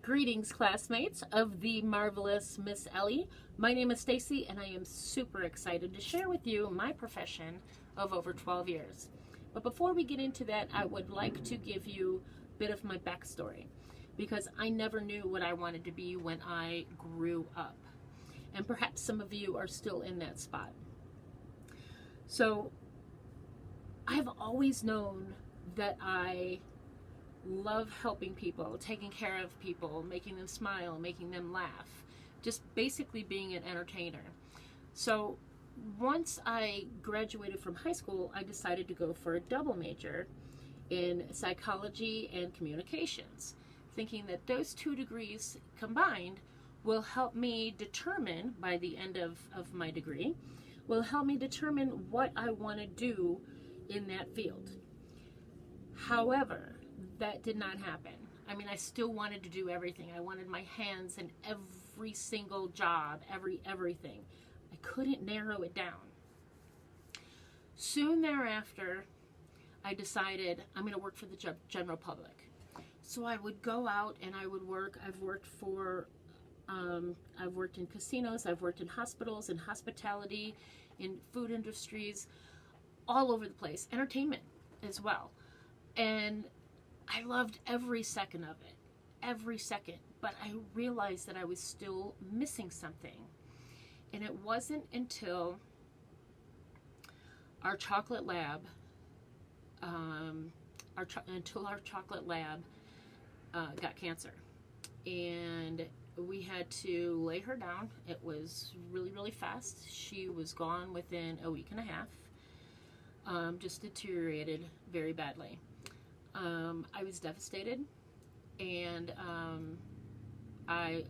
Greetings, classmates of the marvelous Miss Ellie. My name is Stacy, and I am super excited to share with you my profession of over 12 years. But before we get into that, I would like to give you a bit of my backstory, because I never knew what I wanted to be when I grew up. And perhaps some of you are still in that spot. So, I've always known that I love helping people, taking care of people, making them smile, making them laugh, just basically being an entertainer. So once I graduated from high school, I decided to go for a double major in psychology and communications, thinking that those two degrees combined will help me determine, by the end of my degree, will help me determine what I want to do in that field. However, that did not happen. I mean, I still wanted to do everything. I wanted my hands in every single job, everything. I couldn't narrow it down. Soon thereafter, I decided I'm going to work for the general public. So I would go out and I would work. I've worked in casinos, I've worked in hospitals, in hospitality, in food industries, all over the place, entertainment as well. And I loved every second of it, every second, but I realized that I was still missing something. And it wasn't until our chocolate lab, got cancer. And we had to lay her down. It was really, really fast. She was gone within a week and a half, just deteriorated very badly. I was devastated, and I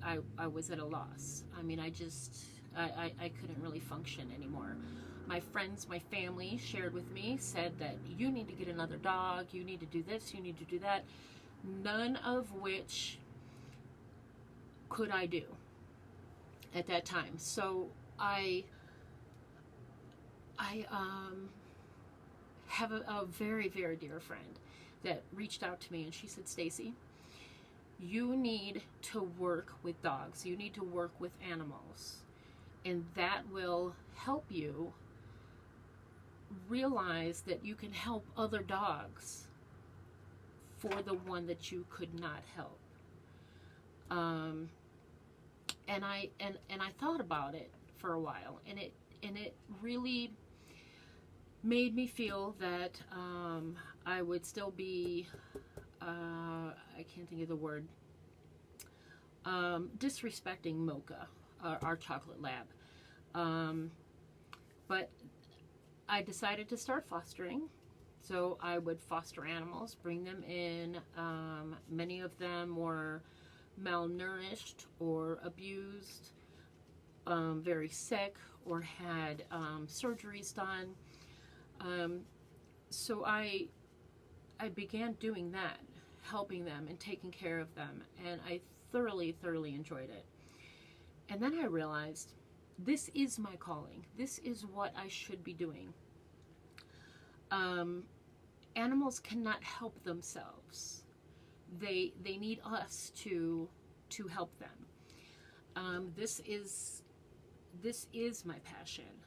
was at a loss. I mean, I couldn't really function anymore. My friends, my family shared with me, said that you need to get another dog, you need to do this, you need to do that, none of which could I do at that time. So I have a very, very dear friend that reached out to me, and she said, Stacy, you need to work with dogs. You need to work with animals. And that will help you realize that you can help other dogs for the one that you could not help. And I thought about it for a while, and it really made me feel that I would still be, I can't think of the word, disrespecting Mocha, our chocolate lab. But I decided to start fostering. So I would foster animals, bring them in. Many of them were malnourished or abused, very sick, or had surgeries done. So I began doing that, helping them and taking care of them, and I thoroughly enjoyed it. And then I realized, this is my calling. This is what I should be doing. Animals cannot help themselves. They need us to help them. This is my passion.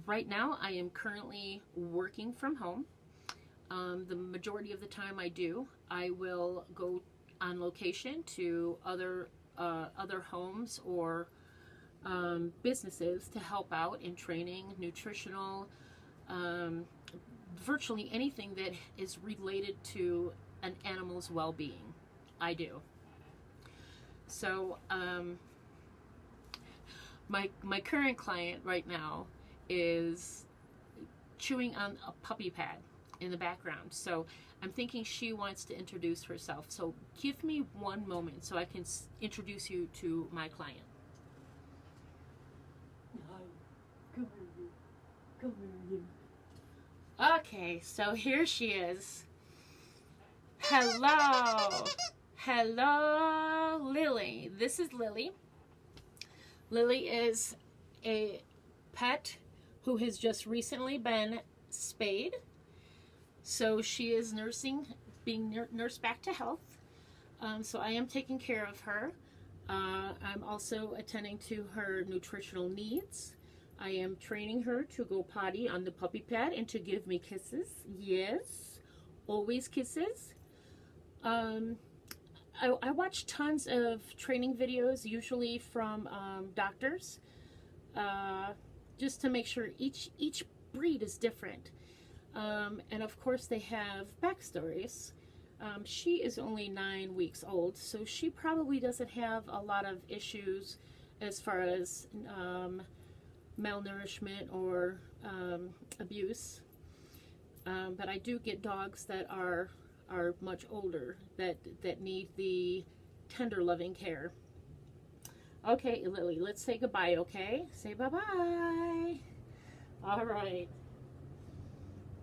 Right now, I am currently working from home. The majority of the time I will go on location to other homes or businesses to help out in training, nutritional, virtually anything that is related to an animal's well-being. I do. So my current client right now is chewing on a puppy pad in the background. So I'm thinking she wants to introduce herself. So give me one moment so I can introduce you to my client. Hi. Come here, you. Come here, you. Okay, so here she is. Hello. Hello, Lily. This is Lily. Lily is a pet who has just recently been spayed. So she is being nursed back to health. So I am taking care of her. I'm also attending to her nutritional needs. I am training her to go potty on the puppy pad and to give me kisses. Yes, always kisses. I watch tons of training videos, usually from doctors, just to make sure each breed is different. And of course they have backstories. She is only 9 weeks old, so she probably doesn't have a lot of issues as far as malnourishment or abuse. But I do get dogs that are much older that need the tender, loving care. Okay, Lily, let's say goodbye, okay? Say bye-bye. All right.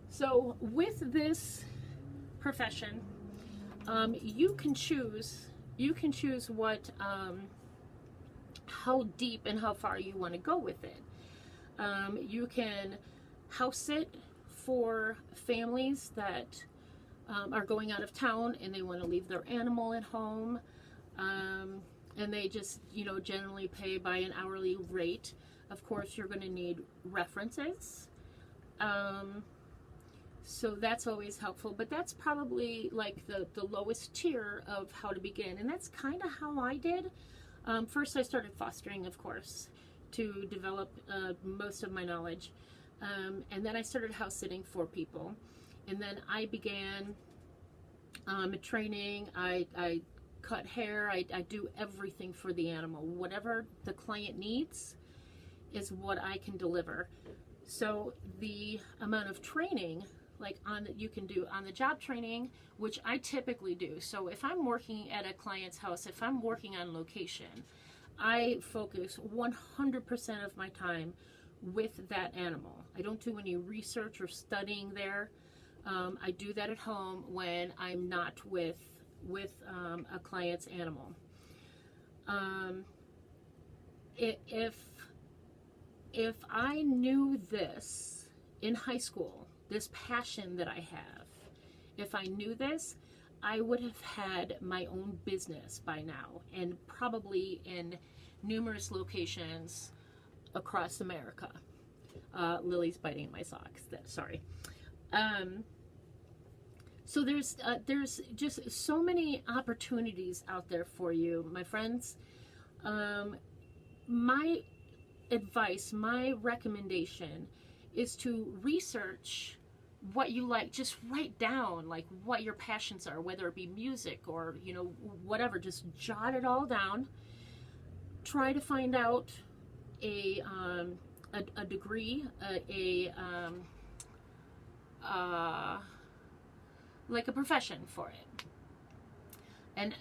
So with this profession, you can choose what how deep and how far you want to go with it. You can house sit for families that are going out of town and they want to leave their animal at home, and they just generally pay by an hourly rate. Of course, you're going to need references. So that's always helpful, but that's probably like the lowest tier of how to begin, and that's kind of how I did. First I started fostering, of course, to develop most of my knowledge, and then I started house sitting for people, and then I began training. I cut hair, I do everything for the animal. Whatever the client needs is what I can deliver. So the amount of training you can do on the job training, which I typically do. So if I'm working at a client's house, if I'm working on location, I focus 100% of my time with that animal. I don't do any research or studying there. I do that at home when I'm not with a client's animal. If I knew this in high school, this passion that I have, if I knew this, I would have had my own business by now, and probably in numerous locations across America. Lily's biting at my socks. Sorry. So there's just so many opportunities out there for you, my friends. My advice, my recommendation is to research what you like. Just write down like what your passions are, whether it be music or whatever. Just jot it all down. Try to find out a degree, like a profession for it. And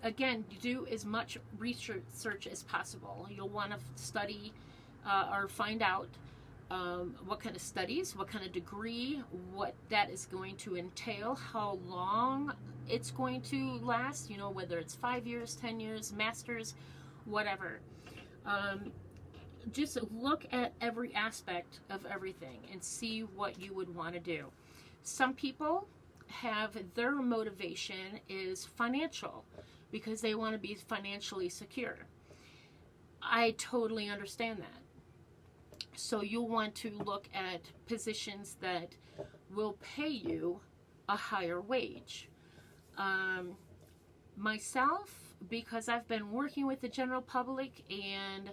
again, do as much research as possible. You'll want to study or find out what kind of studies, what kind of degree, what that is going to entail, how long it's going to last, whether it's 5 years, 10 years, masters, whatever. Just look at every aspect of everything and see what you would want to do. Some people have their motivation is financial because they want to be financially secure. I totally understand that. So you'll want to look at positions that will pay you a higher wage. Myself, because I've been working with the general public and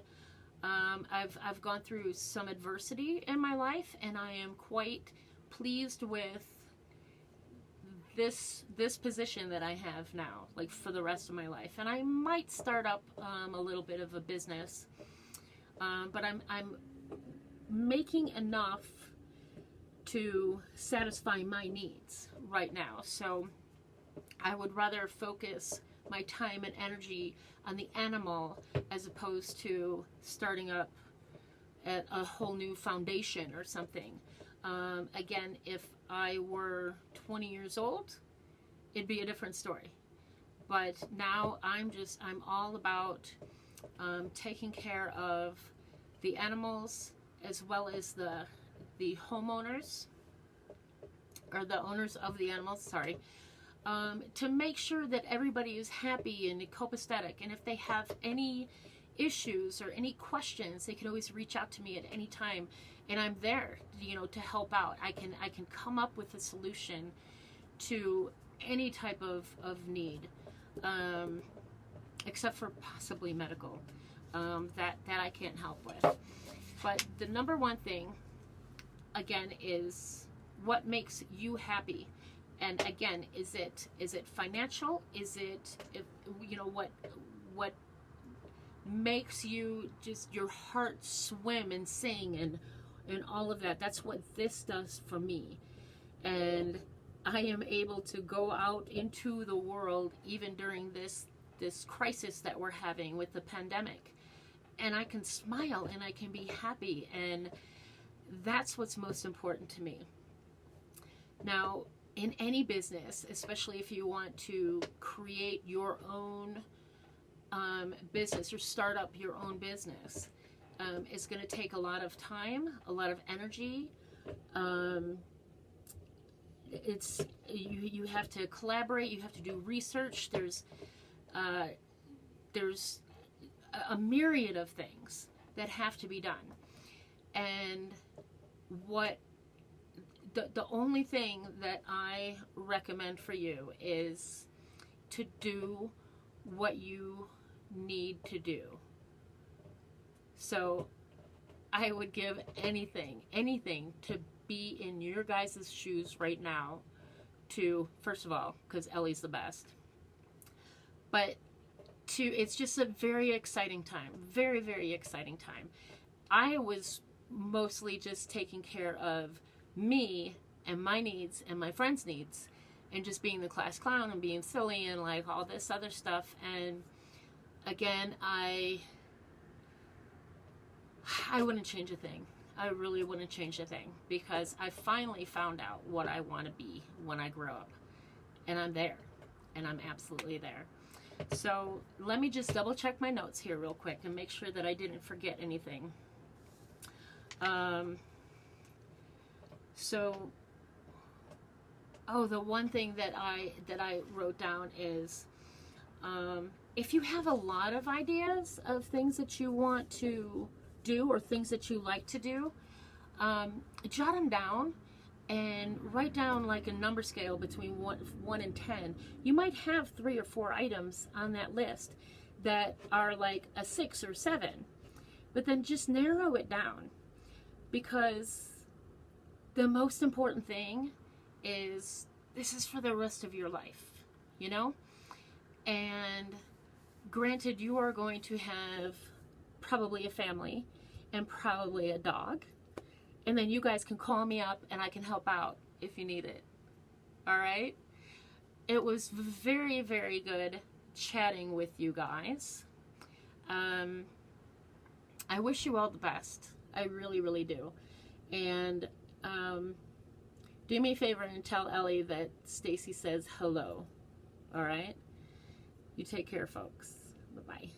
I've gone through some adversity in my life, and I am quite pleased with this position that I have now, like for the rest of my life. And I might start up a little bit of a business, but I'm making enough to satisfy my needs right now. So I would rather focus my time and energy on the animal as opposed to starting up at a whole new foundation or something. Again, if I were 20 years old, it'd be a different story. But now I'm all about taking care of the animals as well as the homeowners, or the owners of the animals, sorry. to make sure that everybody is happy and copacetic. And if they have any issues or any questions, they can always reach out to me at any time, and I'm there, to help out. I can come up with a solution to any type of need, except for possibly medical, that I can't help with. But the number one thing, again, is what makes you happy. And again, is it financial? Is it, what makes you just your heart swim and sing and all of that? That's what this does for me. And I am able to go out into the world even during this crisis that we're having with the pandemic, and I can smile and I can be happy, and that's what's most important to me. Now, in any business, especially if you want to create your own business or start up your own business, it's going to take a lot of time, a lot of energy. It's you have to collaborate, you have to do research. There's a myriad of things that have to be done, and the only thing that I recommend for you is to do what you need to do. So I would give anything to be in your guys' shoes right now, to, first of all, because Ellie's the best, but it's just a very exciting time, very, very exciting time. I was mostly just taking care of me and my needs and my friends' needs, and just being the class clown and being silly and like all this other stuff. And again, I wouldn't change a thing. I really wouldn't change a thing, because I finally found out what I want to be when I grow up, and I'm there, and I'm absolutely there. So let me just double check my notes here real quick and make sure that I didn't forget anything. The one thing that I wrote down is, if you have a lot of ideas of things that you want to do or things that you like to do, jot them down and write down like a number scale between 1 and 10. You might have 3 or 4 items on that list that are like a 6 or 7, but then just narrow it down, because the most important thing is this is for the rest of your life, and granted, you are going to have probably a family and probably a dog, and then you guys can call me up and I can help out if you need it. All right? It was very, very good chatting with you guys. I wish you all the best. I really, really do. And do me a favor and tell Ellie that Stacy says hello. All right? You take care, folks. Bye-bye.